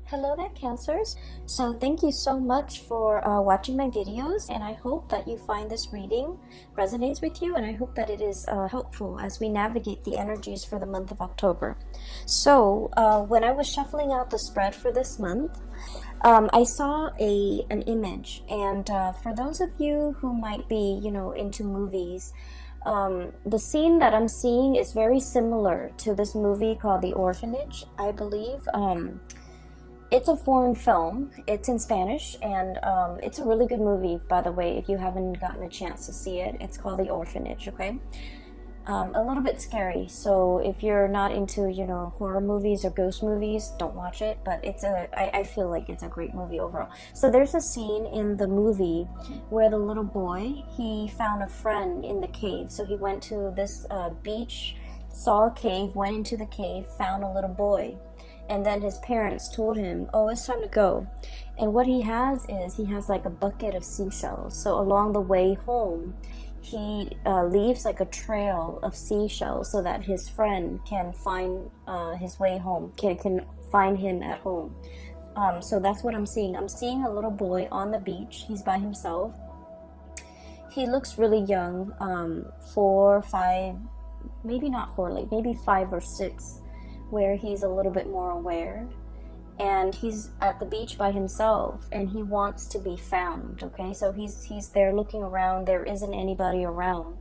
Hello there, Cancers. So thank you so much for watching my videos, and I hope that you find this reading resonates with you, and I hope that it is helpful as we navigate the energies for the month of October. So when I was shuffling out the spread for this month, I saw an image, and for those of you who might be, into movies, the scene that I'm seeing is very similar to this movie called The Orphanage, I believe. It's a foreign film. It's in Spanish, and it's a really good movie, by the way, if you haven't gotten a chance to see it. It's called The Orphanage, okay? A little bit scary, so if you're not into, horror movies or ghost movies, don't watch it, but I feel like it's a great movie overall. So there's a scene in the movie where the little boy, he found a friend in the cave. So he went to this beach, saw a cave, went into the cave, found a little boy. And then his parents told him, oh, it's time to go. And what he has like a bucket of seashells. So along the way home, he leaves like a trail of seashells so that his friend can find his way home, can find him at home. So that's what I'm seeing. I'm seeing a little boy on the beach. He's by himself. He looks really young, 4, 5, maybe not 4, like maybe 5 or 6. Where he's a little bit more aware, and he's at the beach by himself, and he wants to be found. Okay, so he's there looking around. There isn't anybody around,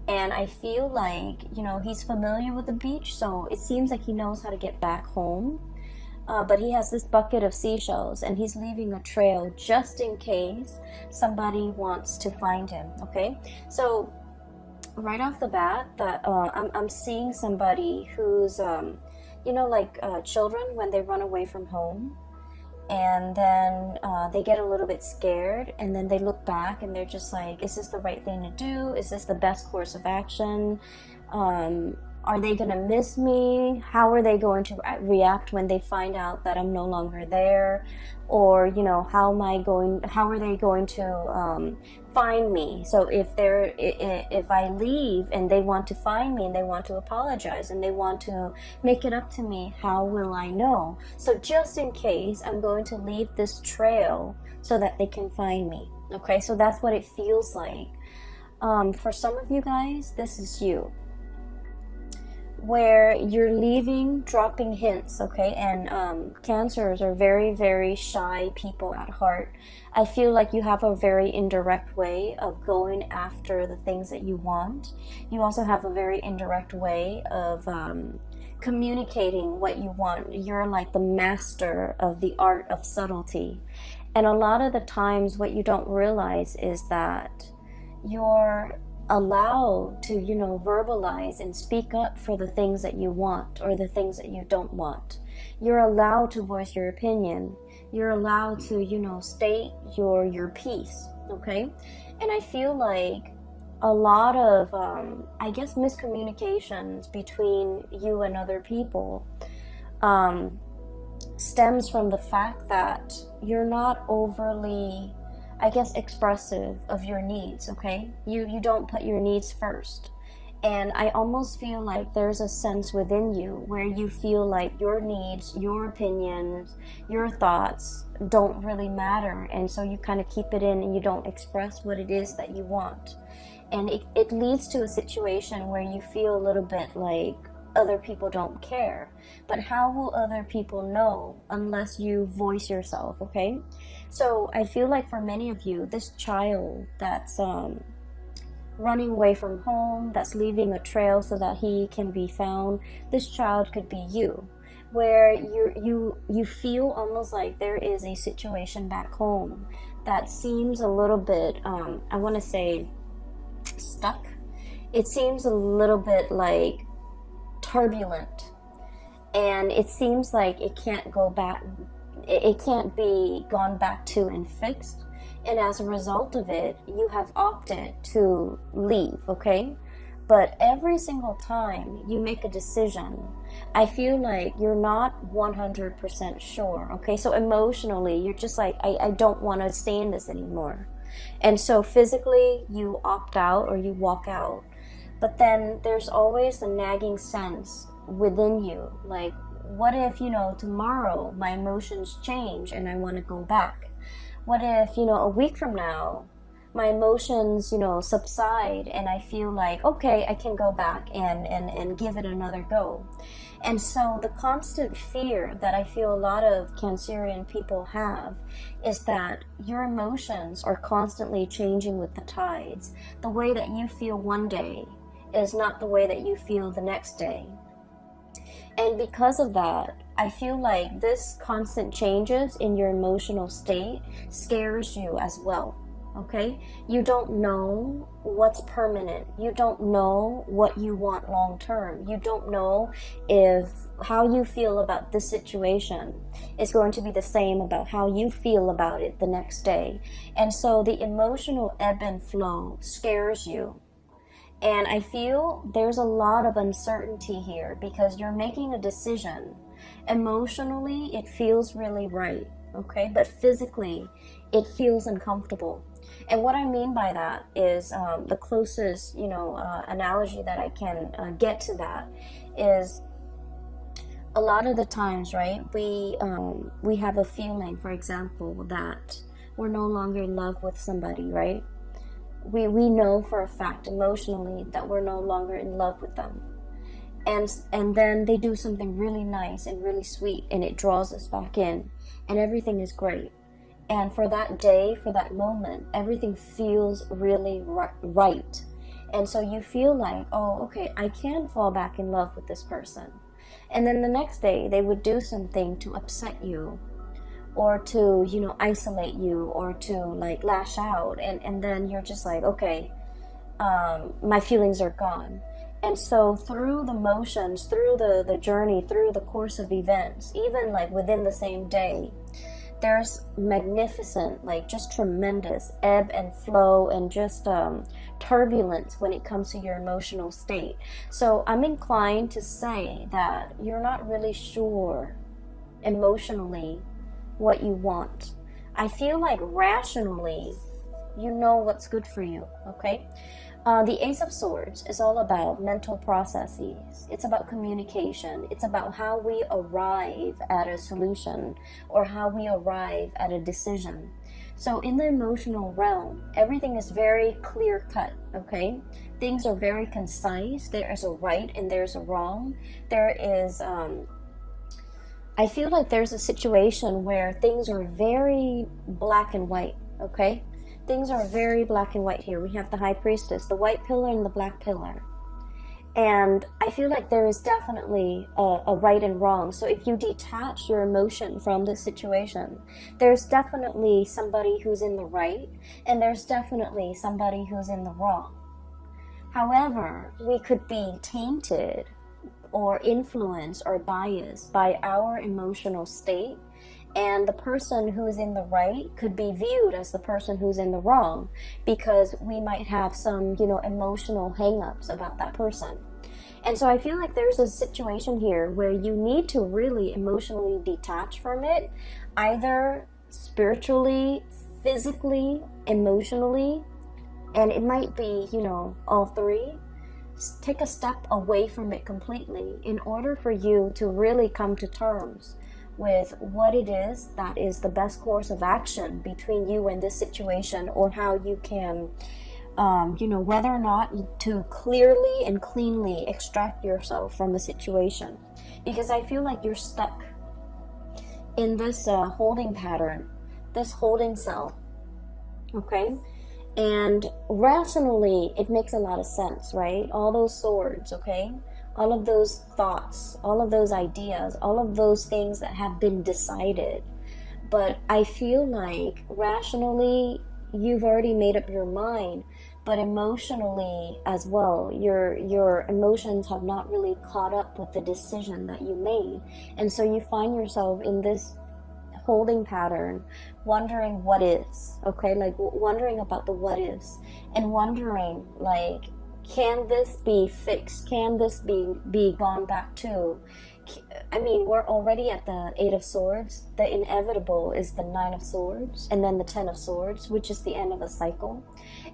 and I feel like he's familiar with the beach, so it seems like he knows how to get back home. But he has this bucket of seashells, and he's leaving a trail just in case somebody wants to find him. Okay, so right off the bat, that I'm seeing somebody who's like children when they run away from home, and then they get a little bit scared, and then they look back and they're just like, is this the right thing to do? Is this the best course of action? Are they going to miss me? How are they going to react when they find out that I'm no longer there? Or, how are they going to find me? So if I leave and they want to find me and they want to apologize and they want to make it up to me, how will I know? So just in case, I'm going to leave this trail so that they can find me. Okay, so that's what it feels like. For some of you guys, this is you, where you're leaving, dropping hints, okay? And Cancers are very, very shy people at heart. I feel like you have a very indirect way of going after the things that you want. You also have a very indirect way of communicating what you want. You're like the master of the art of subtlety. And a lot of the times what you don't realize is that you're allowed to verbalize and speak up for the things that you want or the things that you don't want. You're allowed to voice your opinion. You're allowed to state your piece. Okay, and I feel like a lot of I guess miscommunications between you and other people stems from the fact that you're not overly, I guess, expressive of your needs. Okay, you don't put your needs first, and I almost feel like there's a sense within you where you feel like your needs, your opinions, your thoughts don't really matter, and so you kind of keep it in and you don't express what it is that you want, and it leads to a situation where you feel a little bit like other people don't care. But how will other people know unless you voice yourself? Okay, so I feel like for many of you, this child that's running away from home, that's leaving a trail so that he can be found, this child could be you, where you feel almost like there is a situation back home that seems a little bit I want to say stuck. It seems a little bit like turbulent, and it seems like it can't go back, it can't be gone back to and fixed, and as a result of it, you have opted to leave. Okay, but every single time you make a decision, I feel like you're not 100% sure. Okay, so emotionally you're just like, I don't want to stay in this anymore, and so physically you opt out or you walk out. But then there's always a nagging sense within you, like, What if, tomorrow my emotions change and I want to go back? What if, a week from now my emotions, subside and I feel like, okay, I can go back and give it another go. And so the constant fear that I feel a lot of Cancerian people have is that your emotions are constantly changing with the tides. The way that you feel one day is not the way that you feel the next day. And because of that, I feel like this constant changes in your emotional state scares you as well. Okay, you don't know what's permanent. You don't know what you want long term. You don't know if how you feel about this situation is going to be the same about how you feel about it the next day. And so the emotional ebb and flow scares you. And I feel there's a lot of uncertainty here because you're making a decision. Emotionally, it feels really right, okay? But physically, it feels uncomfortable. And what I mean by that is the closest, analogy that I can get to that is a lot of the times, right? We have a feeling, for example, that we're no longer in love with somebody, right? We know for a fact emotionally that we're no longer in love with them. And then they do something really nice and really sweet and it draws us back in and everything is great. And for that day, for that moment, everything feels really right. And so you feel like, oh, okay, I can fall back in love with this person. And then the next day they would do something to upset you or to, isolate you or to like lash out. And then you're just like, okay, my feelings are gone. And so through the motions, through the journey, through the course of events, even like within the same day, there's magnificent, like just tremendous ebb and flow and just turbulence when it comes to your emotional state. So I'm inclined to say that you're not really sure emotionally what you want. I feel like rationally, you know what's good for you, okay? The Ace of Swords is all about mental processes. It's about communication. It's about how we arrive at a solution or how we arrive at a decision. So in the emotional realm, everything is very clear cut, okay? Things are very concise. There is a right and there's a wrong. There is, I feel like there's a situation where things are very black and white, okay? Things are very black and white here. We have the High Priestess, the white pillar and the black pillar. And I feel like there is definitely a right and wrong. So if you detach your emotion from the situation, there's definitely somebody who's in the right and there's definitely somebody who's in the wrong. However, we could be tainted or influenced or biased by our emotional state. And the person who is in the right could be viewed as the person who's in the wrong because we might have some, emotional hang-ups about that person. And so I feel like there's a situation here where you need to really emotionally detach from it, either spiritually, physically, emotionally, and it might be, all three. Take a step away from it completely in order for you to really come to terms with what it is that is the best course of action between you and this situation, or how you can, whether or not to clearly and cleanly extract yourself from the situation. Because I feel like you're stuck in this holding pattern, this holding cell, okay? And rationally, it makes a lot of sense, right? All those swords, okay? All of those thoughts, all of those ideas, all of those things that have been decided. But I feel like rationally, you've already made up your mind, but emotionally as well, your emotions have not really caught up with the decision that you made. And so you find yourself in this holding pattern, wondering what is, okay? Like wondering about the what ifs and wondering like, can this be fixed? Can this be gone back to? I mean, we're already at the 8 of Swords. The inevitable is the 9 of Swords and then the 10 of Swords, which is the end of a cycle.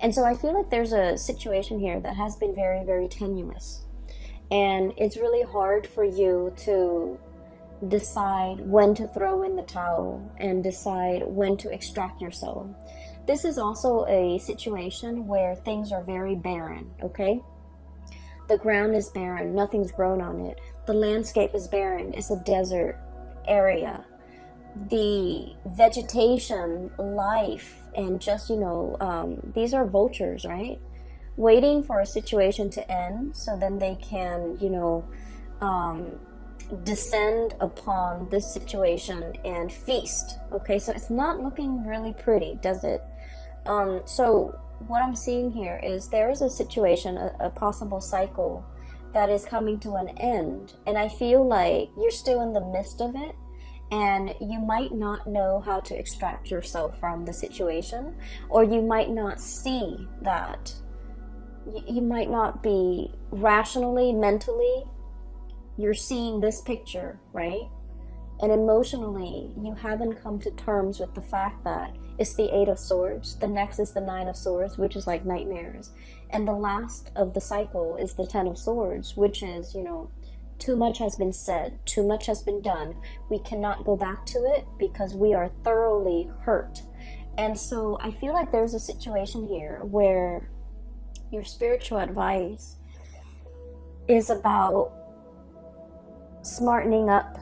And so I feel like there's a situation here that has been very, very tenuous. And it's really hard for you to decide when to throw in the towel and decide when to extract your soul. This is also a situation where things are very barren, okay? The ground is barren, nothing's grown on it. The landscape is barren, it's a desert area. The vegetation, life, and just, these are vultures, right? Waiting for a situation to end so then they can, descend upon this situation and feast. Okay, so it's not looking really pretty, does it? So what I'm seeing here is there is a situation, a possible cycle that is coming to an end, and I feel like you're still in the midst of it, and you might not know how to extract yourself from the situation, or you might not see that. You might not be rationally, mentally, you're seeing this picture, right? And emotionally, you haven't come to terms with the fact that it's the 8 of Swords. The next is the 9 of Swords, which is like nightmares. And the last of the cycle is the 10 of Swords, which is, too much has been said, too much has been done. We cannot go back to it because we are thoroughly hurt. And so I feel like there's a situation here where your spiritual advice is about smartening up,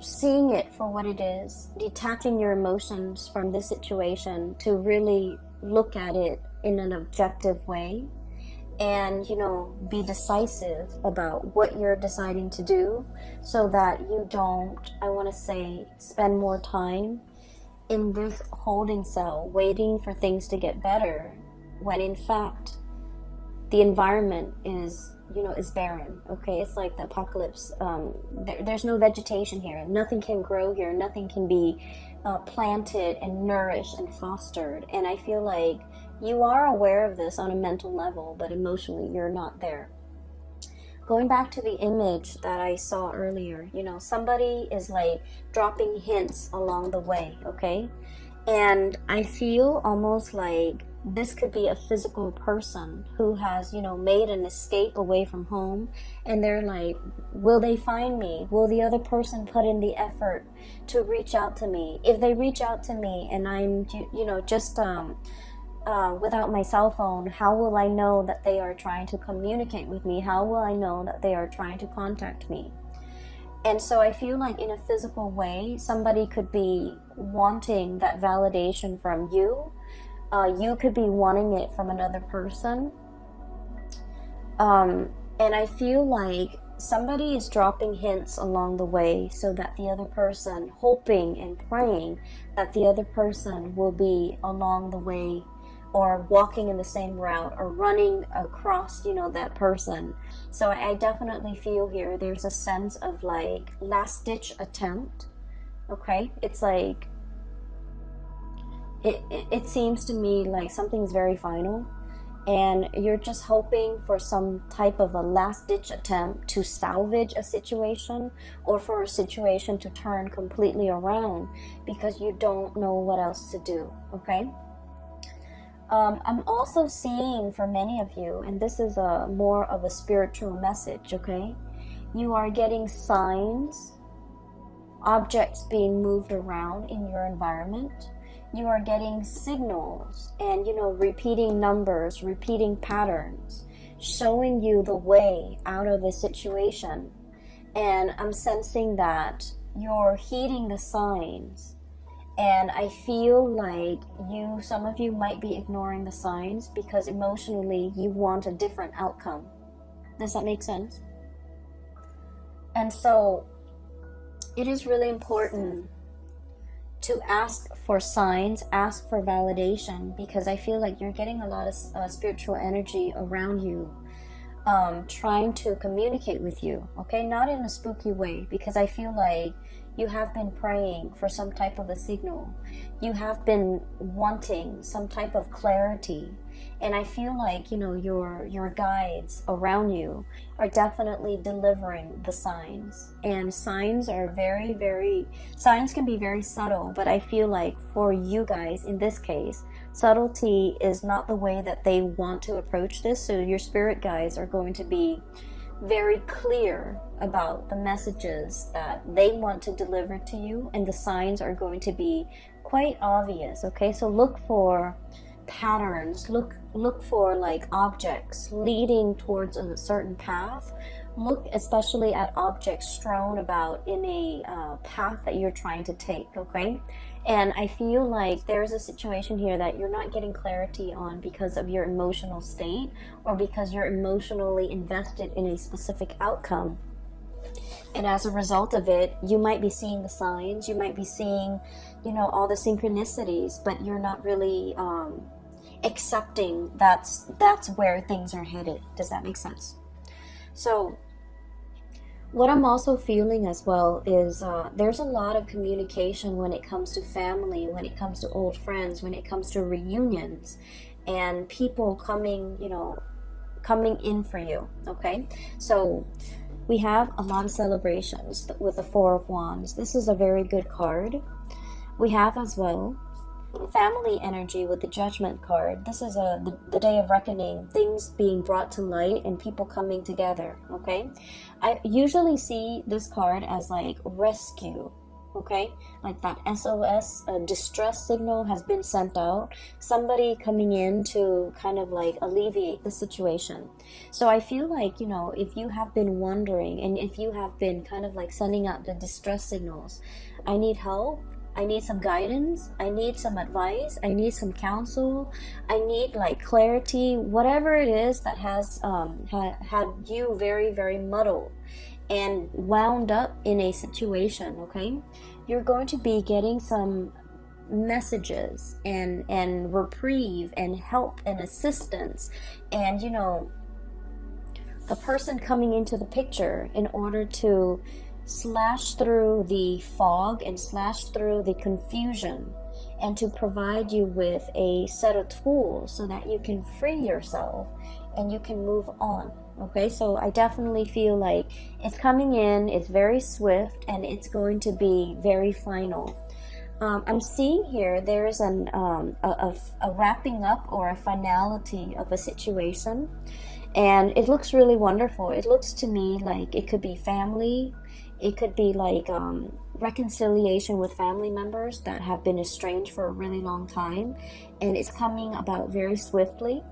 seeing it for what it is, detaching your emotions from this situation to really look at it in an objective way, and be decisive about what you're deciding to do, so that you don't, I want to say, spend more time in this holding cell waiting for things to get better, when in fact the environment is barren. Okay, it's like the apocalypse. There's no vegetation here, nothing can grow here, nothing can be planted and nourished and fostered. And I feel like you are aware of this on a mental level, but emotionally you're not there. Going back to the image that I saw earlier, somebody is like dropping hints along the way, okay? And I feel almost like this could be a physical person who has, made an escape away from home, and they're like, will they find me? Will the other person put in the effort to reach out to me? If they reach out to me and I'm, just without my cell phone, how will I know that they are trying to communicate with me? How will I know that they are trying to contact me? And so I feel like in a physical way, somebody could be wanting that validation from you. You could be wanting it from another person. And I feel like somebody is dropping hints along the way so that the other person, hoping and praying that the other person will be along the way, or walking in the same route, or running across, that person. So I definitely feel here there's a sense of like last ditch attempt. Okay, it's like it seems to me like something's very final, and you're just hoping for some type of a last ditch attempt to salvage a situation, or for a situation to turn completely around, because you don't know what else to do. Okay, I'm also seeing for many of you, and this is more of a spiritual message, okay? You are getting signs, objects being moved around in your environment. You are getting signals and, repeating numbers, repeating patterns, showing you the way out of a situation. And I'm sensing that you're heeding the signs. And I feel like some of you might be ignoring the signs because emotionally you want a different outcome. Does that make sense? And so it is really important to ask for signs, ask for validation, because I feel like you're getting a lot of spiritual energy around you, trying to communicate with you, okay? Not in a spooky way, because I feel like you have been praying for some type of a signal. You have been wanting some type of clarity. And I feel like, your guides around you are definitely delivering the signs. And signs are signs can be very subtle, but I feel like for you guys, in this case, subtlety is not the way that they want to approach this. So your spirit guides are going to be very clear about the messages that they want to deliver to you, and the signs are going to be quite obvious. Okay, so look for patterns, look for like objects leading towards a certain path. Look especially at objects strewn about in a path that you're trying to take. Okay, and I feel like there's a situation here that you're not getting clarity on because of your emotional state, or because you're emotionally invested in a specific outcome. And as a result of it, you might be seeing the signs, you might be seeing, you know, all the synchronicities, but you're not really accepting that's where things are headed. Does that make sense? So what I'm also feeling as well is there's a lot of communication when it comes to family, when it comes to old friends, when it comes to reunions, and people coming, you know, coming in for you. Okay, so we have a lot of celebrations with the Four of Wands. This is a very good card. We have as well family energy with the Judgment card. This is the day of reckoning, things being brought to light and people coming together. Okay, I usually see this card as like rescue. Okay, like that SOS, distress signal has been sent out, somebody coming in to kind of like alleviate the situation. So I feel like, you know, if you have been wondering, and if you have been kind of like sending out the distress signals, I need help, I need some guidance, I need some advice, I need some counsel, I need like clarity, whatever it is that has had you very, very muddled and wound up in a situation. Okay, you're going to be getting some messages and reprieve and help and assistance, and, you know, a person coming into the picture in order to slash through the fog and slash through the confusion, and to provide you with a set of tools so that you can free yourself and you can move on. Okay, so I definitely feel like it's coming in, it's very swift, and it's going to be very final. I'm seeing here there is a wrapping up or a finality of a situation, and it looks really wonderful. It looks to me like it could be family, it could be like reconciliation with family members that have been estranged for a really long time, and it's coming about very swiftly.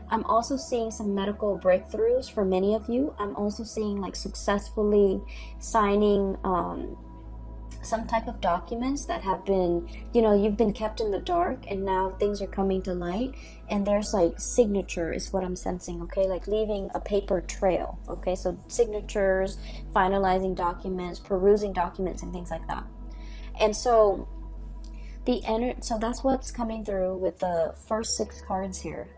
I'm also seeing some medical breakthroughs for many of you. I'm also seeing like successfully signing some type of documents that have been, you know, you've been kept in the dark, and now things are coming to light, and there's like signature is what I'm sensing. Okay, like leaving a paper trail. Okay, so signatures, finalizing documents, perusing documents, and things like that. And so so that's what's coming through with the first 6 cards here.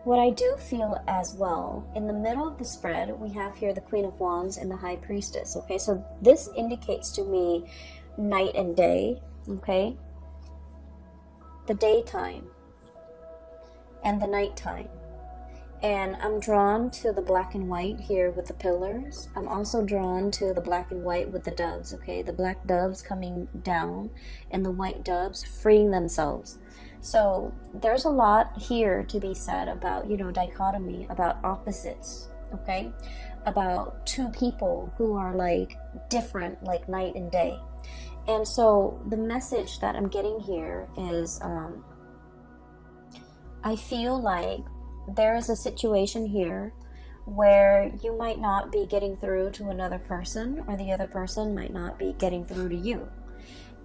What I do feel as well, in the middle of the spread, we have here the Queen of Wands and the High Priestess. Okay, so this indicates to me night and day. Okay, the daytime and the nighttime. And I'm drawn to the black and white here with the pillars. I'm also drawn to the black and white with the doves. Okay, the black doves coming down and the white doves freeing themselves. So there's a lot here to be said about, you know, dichotomy, about opposites. Okay, about 2 people who are like different, like night and day. And so the message that I'm getting here is I feel like there is a situation here where you might not be getting through to another person, or the other person might not be getting through to you.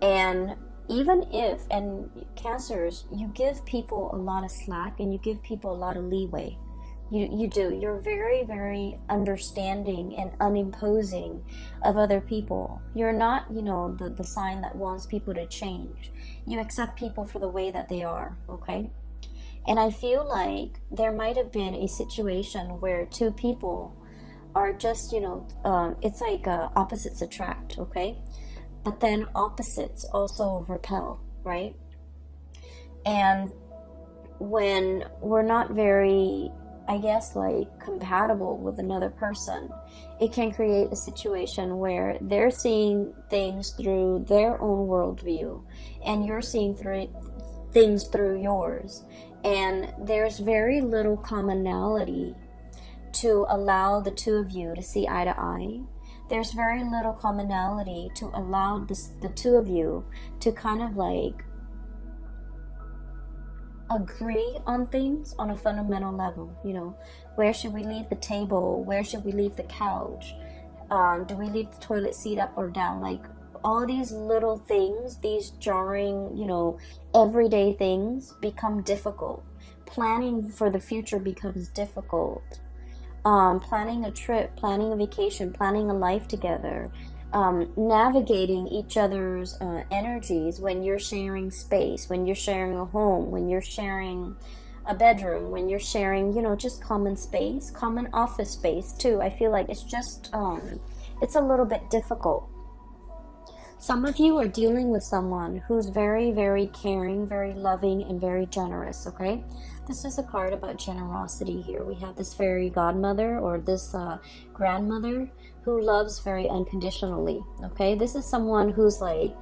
And even if, and Cancers, you give people a lot of slack and you give people a lot of leeway. You do. You're very, very understanding and unimposing of other people. You're not, you know, the sign that wants people to change. You accept people for the way that they are, okay? And I feel like there might have been a situation where 2 people are just, you know, it's like opposites attract, okay? But then opposites also repel, right? And when we're not very, I guess, like compatible with another person, it can create a situation where they're seeing things through their own worldview and you're seeing things through yours, and there's very little commonality to allow the two of you to see eye to eye. There's very little commonality to allow the two of you to kind of like agree on things on a fundamental level. You know, where should we leave the table? Where should we leave the couch? Do we leave the toilet seat up or down? Like all these little things, these jarring, you know, everyday things become difficult. Planning for the future becomes difficult. Planning a trip, planning a vacation, planning a life together, navigating each other's energies when you're sharing space, when you're sharing a home, when you're sharing a bedroom, when you're sharing, you know, just common space, common office space too. I feel like it's just, it's a little bit difficult. Some of you are dealing with someone who's very, very caring, very loving, and very generous, okay? This is a card about generosity here. We have this fairy godmother or this grandmother who loves very unconditionally, okay? This is someone who's like,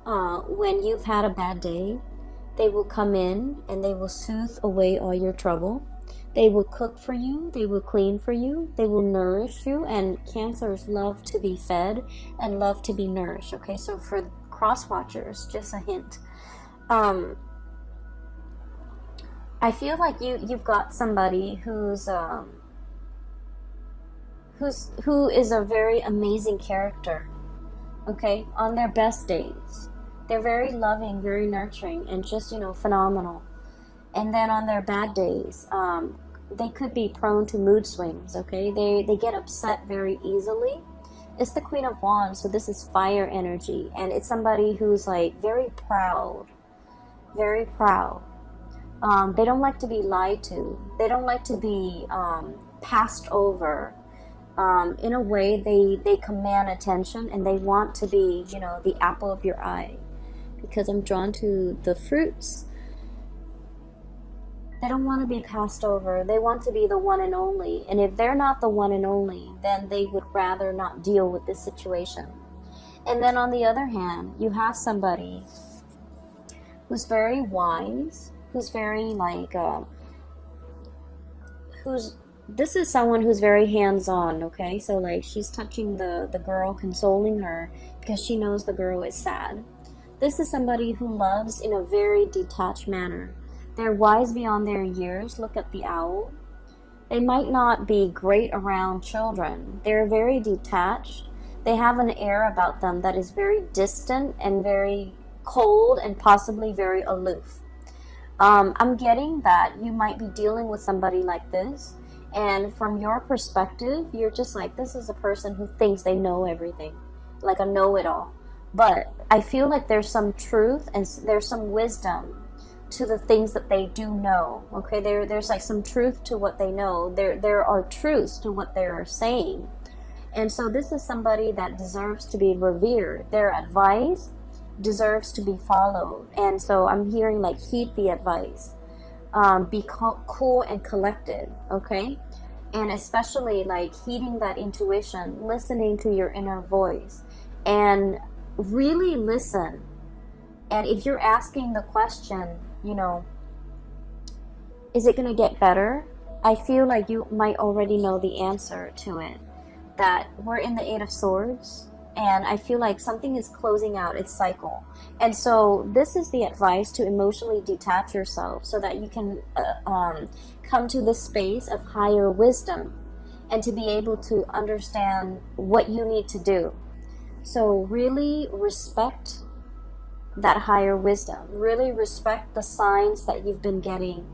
when you've had a bad day, they will come in and they will soothe away all your trouble. They will cook for you, they will clean for you, they will nourish you, and Cancers love to be fed and love to be nourished, okay? So for cross watchers, just a hint. I feel like you've got somebody who is a very amazing character, okay? On their best days, they're very loving, very nurturing, and just, you know, phenomenal. And then on their bad days, they could be prone to mood swings, okay? They get upset very easily. It's the Queen of Wands, so this is fire energy, and it's somebody who's like very proud, very proud. They don't like to be lied to. They don't like to be passed over. In a way, they command attention, and they want to be, you know, the apple of your eye. Because I'm drawn to the fruits. They don't want to be passed over. They want to be the one and only. And if they're not the one and only, then they would rather not deal with this situation. And then on the other hand, you have somebody who's very wise, who's very like, this is someone who's very hands-on, okay? So like she's touching the girl, consoling her because she knows the girl is sad. This is somebody who loves in a very detached manner. They're wise beyond their years. Look at the owl. They might not be great around children. They're very detached. They have an air about them that is very distant and very cold and possibly very aloof. I'm getting that you might be dealing with somebody like this. And from your perspective, you're just like, this is a person who thinks they know everything. Like a know-it-all. But I feel like there's some truth and there's some wisdom to the things that they do know. Okay, there's like some truth to what they know. There are truths to what they are saying. And so this is somebody that deserves to be revered. Their advice deserves to be followed. And so I'm hearing like heed the advice. Be cool and collected, okay? And especially like heeding that intuition, listening to your inner voice, and really listen. And if you're asking the question, you know, is it going to get better? I feel like you might already know the answer to it. That we're in the Eight of Swords, and I feel like something is closing out its cycle. And so this is the advice to emotionally detach yourself so that you can come to this space of higher wisdom and to be able to understand what you need to do. So really respect that higher wisdom. Really respect the signs that you've been getting.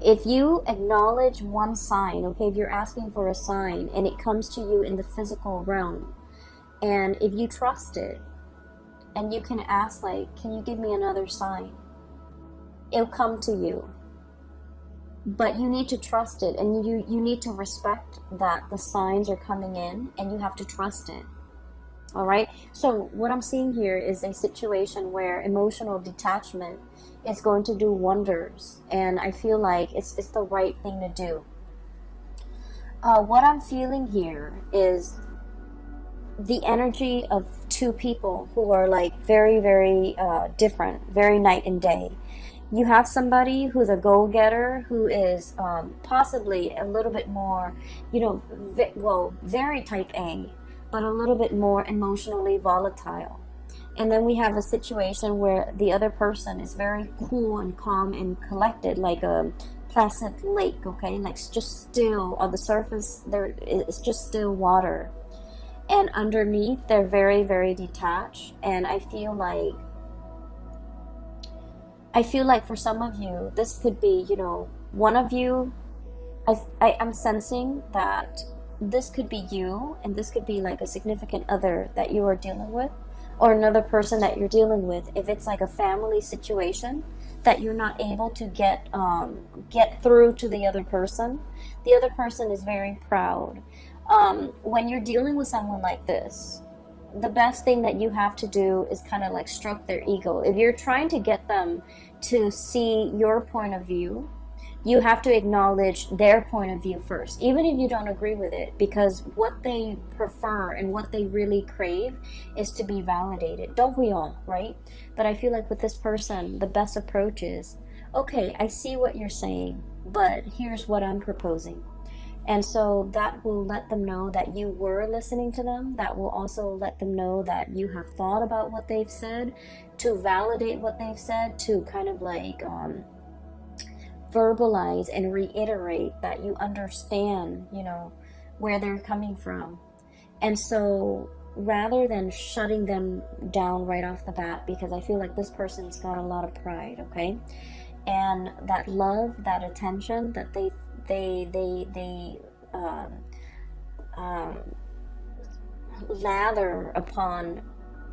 If you acknowledge one sign, okay, if you're asking for a sign and it comes to you in the physical realm, and if you trust it, and you can ask like, can you give me another sign? It'll come to you. But you need to trust it, and you need to respect that the signs are coming in, and you have to trust it. All right. So what I'm seeing here is a situation where emotional detachment is going to do wonders, and I feel like it's the right thing to do. What I'm feeling here is the energy of two people who are like very, very different, very night and day. You have somebody who's a go-getter, who is possibly a little bit more, you know, well, very type A, but a little bit more emotionally volatile. And then we have a situation where the other person is very cool and calm and collected, like a placid lake, okay? Like just still on the surface, there it's just still water. And underneath, they're very, very detached. And I feel like for some of you, this could be, you know, one of you, I'm sensing that this could be you, and this could be like a significant other that you are dealing with, or another person that you're dealing with. If it's like a family situation that you're not able to get through to the other person is very proud. When you're dealing with someone like this, the best thing that you have to do is kind of like stroke their ego. If you're trying to get them to see your point of view, you have to acknowledge their point of view first, even if you don't agree with it, because what they prefer and what they really crave is to be validated. Don't we all, right? But I feel like with this person, the best approach is, okay, I see what you're saying, but here's what I'm proposing. And so that will let them know that you were listening to them. That will also let them know that you have thought about what they've said, to validate what they've said, to kind of like verbalize and reiterate that you understand, you know, where they're coming from. And so rather than shutting them down right off the bat, because I feel like this person's got a lot of pride, okay? And that love, that attention that they lather upon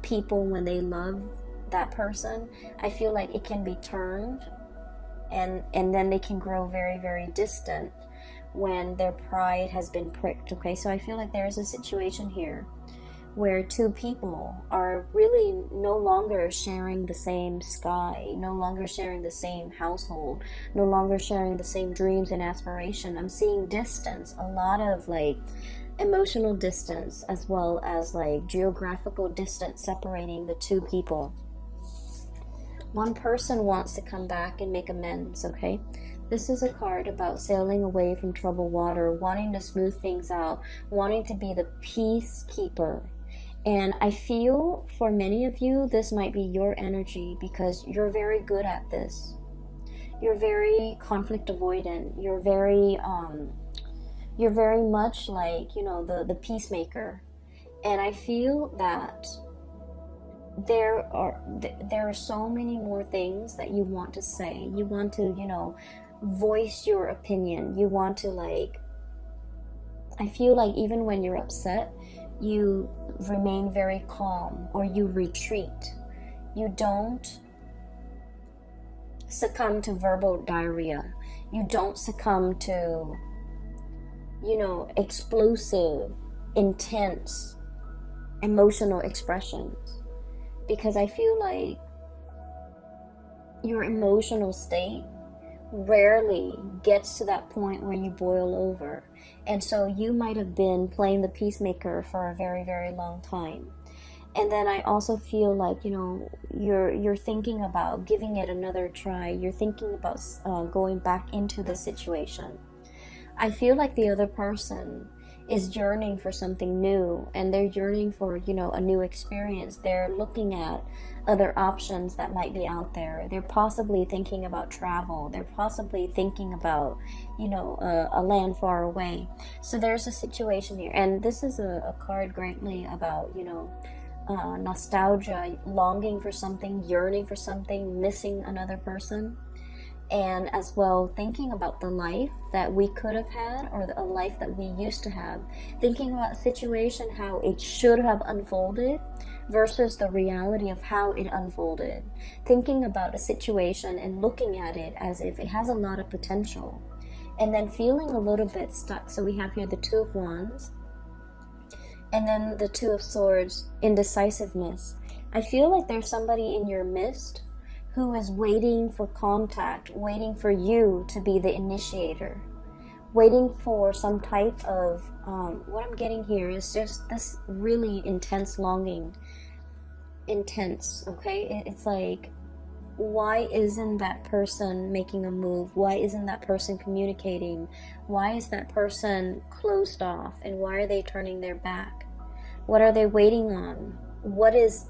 people when they love that person, I feel like it can be turned, and then they can grow very, very distant when their pride has been pricked, okay? So I feel like there is a situation here where two people are really no longer sharing the same sky, no longer sharing the same household, no longer sharing the same dreams and aspiration. I'm seeing distance, a lot of like emotional distance, as well as like geographical distance separating the two people. One person wants to come back and make amends, okay? This is a card about sailing away from troubled water, wanting to smooth things out, wanting to be the peacekeeper. And I feel for many of you, this might be your energy, because you're very good at this. You're very conflict avoidant. You're very much like, you know, the peacemaker. And I feel that there are so many more things that you want to say. You want to, you know, voice your opinion. You want to, like, I feel like even when you're upset, you remain very calm, or you retreat. You don't succumb to verbal diarrhea. You don't succumb to, you know, explosive, intense, emotional expressions. Because I feel like your emotional state rarely gets to that point where you boil over. And so you might have been playing the peacemaker for a very, very long time. And then I also feel like, you know, you're thinking about giving it another try. You're thinking about going back into the situation. I feel like the other person is yearning for something new, and they're yearning for, you know, a new experience. They're looking at other options that might be out there. They're possibly thinking about travel. They're possibly thinking about, you know, a land far away. So there's a situation here, and this is a card greatly about, you know, nostalgia, longing for something, yearning for something, missing another person. And as well, thinking about the life that we could have had, or a life that we used to have. Thinking about a situation, how it should have unfolded versus the reality of how it unfolded. Thinking about a situation and looking at it as if it has a lot of potential. And then feeling a little bit stuck. So we have here the Two of Wands. And then the Two of Swords, indecisiveness. I feel like there's somebody in your midst who is waiting for contact, waiting for you to be the initiator, waiting for some type of, what I'm getting here is just this really intense longing. Intense, okay? It's like why isn't that person making a move? Why isn't that person communicating? Why is that person closed off? And why are they turning their back? What are they waiting on? What is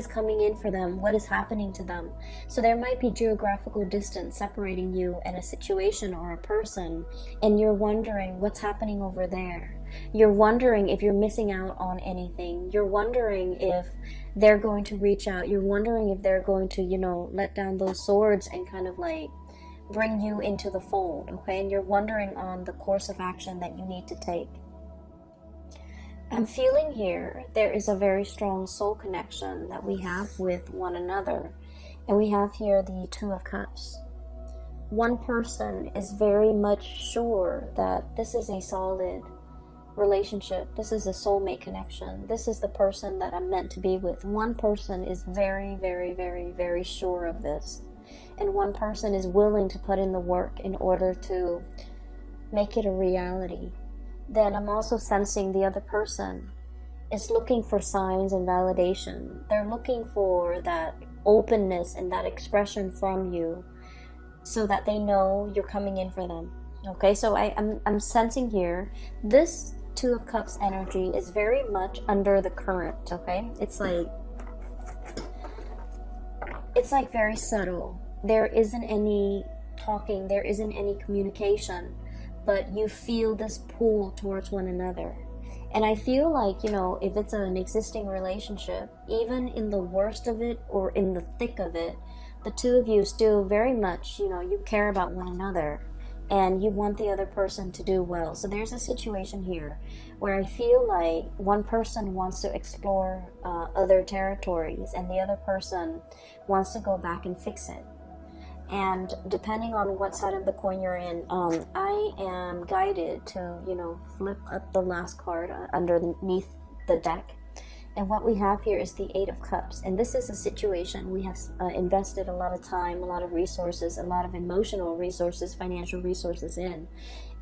coming in for them? What is happening to them? So there might be geographical distance separating you and a situation or a person, and you're wondering what's happening over there. You're wondering if you're missing out on anything. You're wondering if they're going to reach out. You're wondering if they're going to, let down those swords and kind of like bring you into the fold, okay? And you're wondering on the course of action that you need to take. I'm feeling here there is a very strong soul connection that we have with one another. And we have here the Two of Cups. One person is very much sure that this is a solid relationship. This is a soulmate connection. This is the person that I'm meant to be with. One person is very, very, very, very sure of this. And one person is willing to put in the work in order to make it a reality. Then I'm also sensing the other person is looking for signs and validation. They're looking for that openness and that expression from you so that they know you're coming in for them. Okay, so I'm sensing here this Two of Cups energy is very much under the current, okay? It's like very subtle. There isn't any talking, there isn't any communication, but you feel this pull towards one another. And I feel like, if it's an existing relationship, even in the worst of it or in the thick of it, the two of you still very much, you care about one another and you want the other person to do well. So there's a situation here where I feel like one person wants to explore other territories and the other person wants to go back and fix it. And depending on what side of the coin you're in, I am guided to, flip up the last card underneath the deck. And what we have here is the Eight of Cups. And this is a situation we have invested a lot of time, a lot of resources, a lot of emotional resources, financial resources in.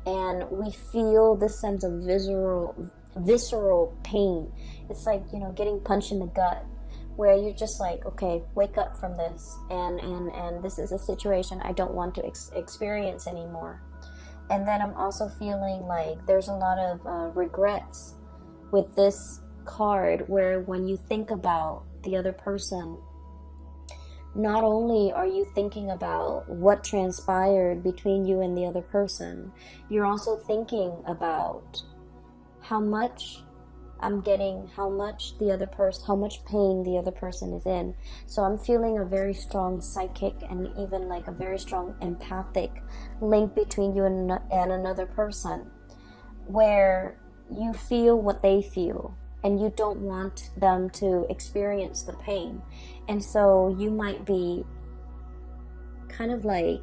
And we feel this sense of visceral pain. It's like, getting punched in the gut, where you're just like, okay, wake up from this. And this is a situation I don't want to experience anymore. And then I'm also feeling like there's a lot of regrets with this card, where when you think about the other person, not only are you thinking about what transpired between you and the other person, you're also thinking about how much I'm getting, how much pain the other person is in. So I'm feeling a very strong psychic and even like a very strong empathic link between you and another person, where you feel what they feel and you don't want them to experience the pain. And so you might be kind of like,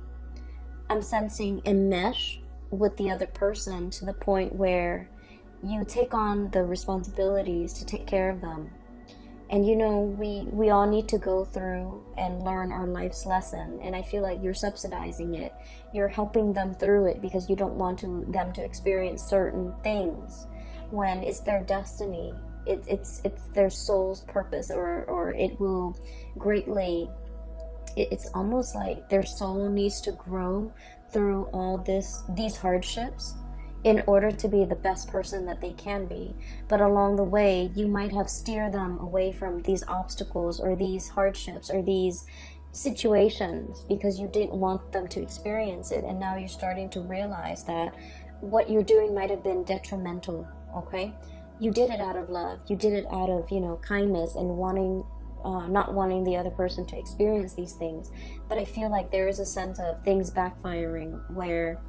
I'm sensing, enmesh with the other person to the point where you take on the responsibilities to take care of them. And we all need to go through and learn our life's lesson, and I feel like you're subsidizing it. You're helping them through it because you don't want them to experience certain things when it's their destiny. It's their soul's purpose, or it will greatly, it's almost like their soul needs to grow through all these hardships in order to be the best person that they can be. But along the way, you might have steered them away from these obstacles or these hardships or these situations because you didn't want them to experience it. And now you're starting to realize that what you're doing might have been detrimental, okay? You did it out of love. You did it out of, kindness and not wanting the other person to experience these things. But I feel like there is a sense of things backfiring where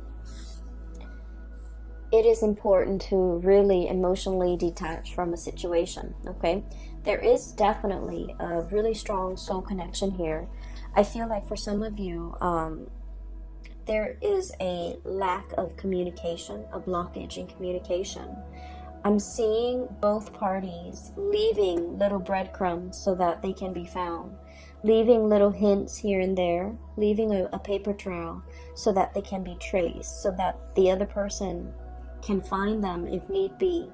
it is important to really emotionally detach from a situation, okay? There is definitely a really strong soul connection here. I feel like for some of you, there is a lack of communication, a blockage in communication. I'm seeing both parties leaving little breadcrumbs so that they can be found, leaving little hints here and there, leaving a paper trail so that they can be traced, so that the other person can find them if need be.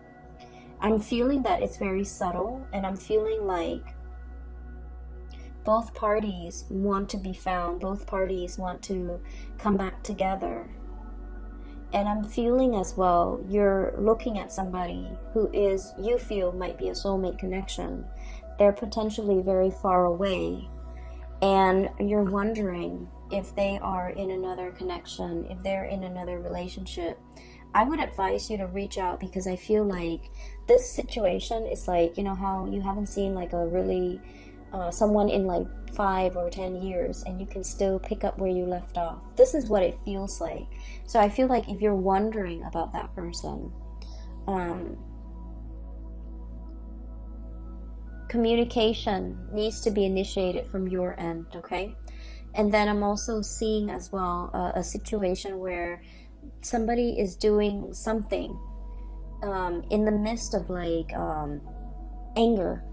I'm feeling that it's very subtle, and I'm feeling like Both parties want to be found. Both parties want to come back together. And I'm feeling as well, you're looking at somebody who is, you feel might be a soulmate connection. They're potentially very far away. And you're wondering if they are in another connection, if they're in another relationship. I would advise you to reach out, because I feel like this situation is like, you know how you haven't seen like a really someone in like 5 or 10 years, and you can still pick up where you left off. This is what it feels like. So I feel like if you're wondering about that person, communication needs to be initiated from your end, okay? And then I'm also seeing as well a situation where somebody is doing something in the midst of like anger.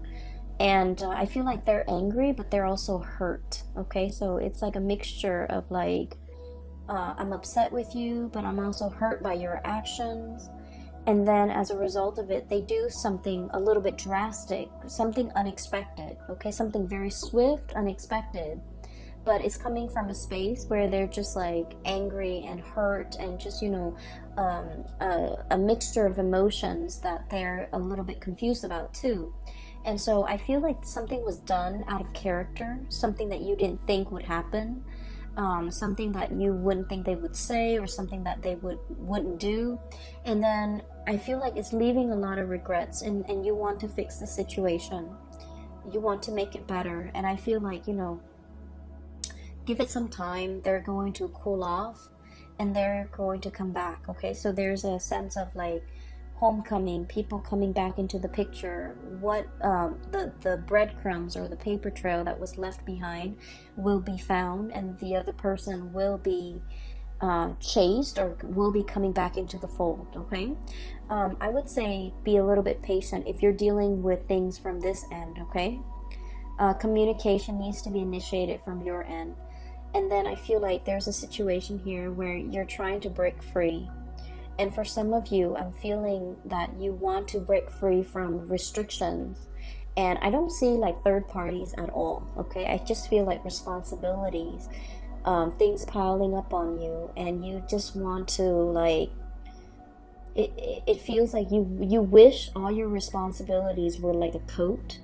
And I feel like they're angry, but they're also hurt, okay? So it's like a mixture of like, I'm upset with you, but I'm also hurt by your actions. And then as a result of it, they do something a little bit drastic, something unexpected, okay? Something very swift, unexpected. But it's coming from a space where they're just like angry and hurt, and just, you know, a mixture of emotions that they're a little bit confused about too. And so I feel like something was done out of character, something that you didn't think would happen, something that you wouldn't think they would say, or something that they wouldn't do. And then I feel like it's leaving a lot of regrets, and you want to fix the situation. You want to make it better. And I feel like, you know, give it some time. They're going to cool off, and they're going to come back, okay? So there's a sense of like homecoming, people coming back into the picture. What the breadcrumbs or the paper trail that was left behind will be found, and the other person will be chased, or will be coming back into the fold, okay? I would say be a little bit patient if you're dealing with things from this end, okay? Communication needs to be initiated from your end. And then I feel like there's a situation here where you're trying to break free. And for some of you, I'm feeling that you want to break free from restrictions. And I don't see like third parties at all, okay? I just feel like responsibilities, things piling up on you, and you just want to like, it feels like you wish all your responsibilities were like a coat.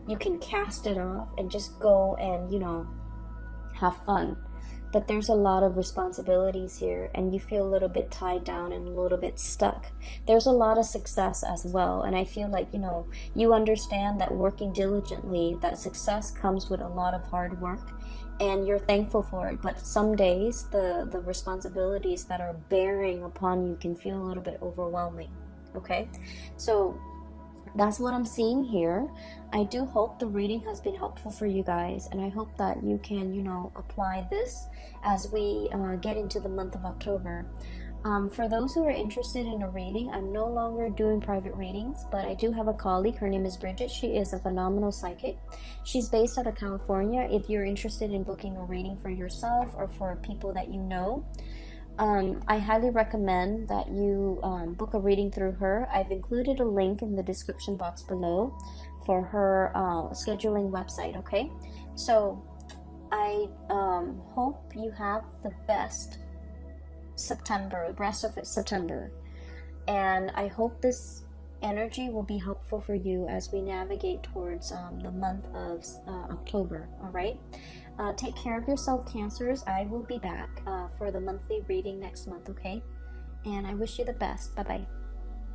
You can cast it off and just go and, you know, have fun. But there's a lot of responsibilities here, and you feel a little bit tied down and a little bit stuck. There's a lot of success as well, and I feel like, you know, you understand that working diligently, that success comes with a lot of hard work, and you're thankful for it. But some days the responsibilities that are bearing upon you can feel a little bit overwhelming, okay? So that's what I'm seeing here. I do hope the reading has been helpful for you guys, and I hope that you can, you know, apply this as we get into the month of October. For those who are interested in a reading, I'm no longer doing private readings, but I do have a colleague. Her name is Bridget. She is a phenomenal psychic. She's based out of California. If you're interested in booking a reading for yourself or for people that you know, I highly recommend that you book a reading through her. I've included a link in the description box below for her scheduling website, okay? So I hope you have the best September, the rest of September. And I hope this energy will be helpful for you as we navigate towards the month of October, all right? Take care of yourself, Cancers. I will be back for the monthly reading next month, okay? And I wish you the best. Bye-bye.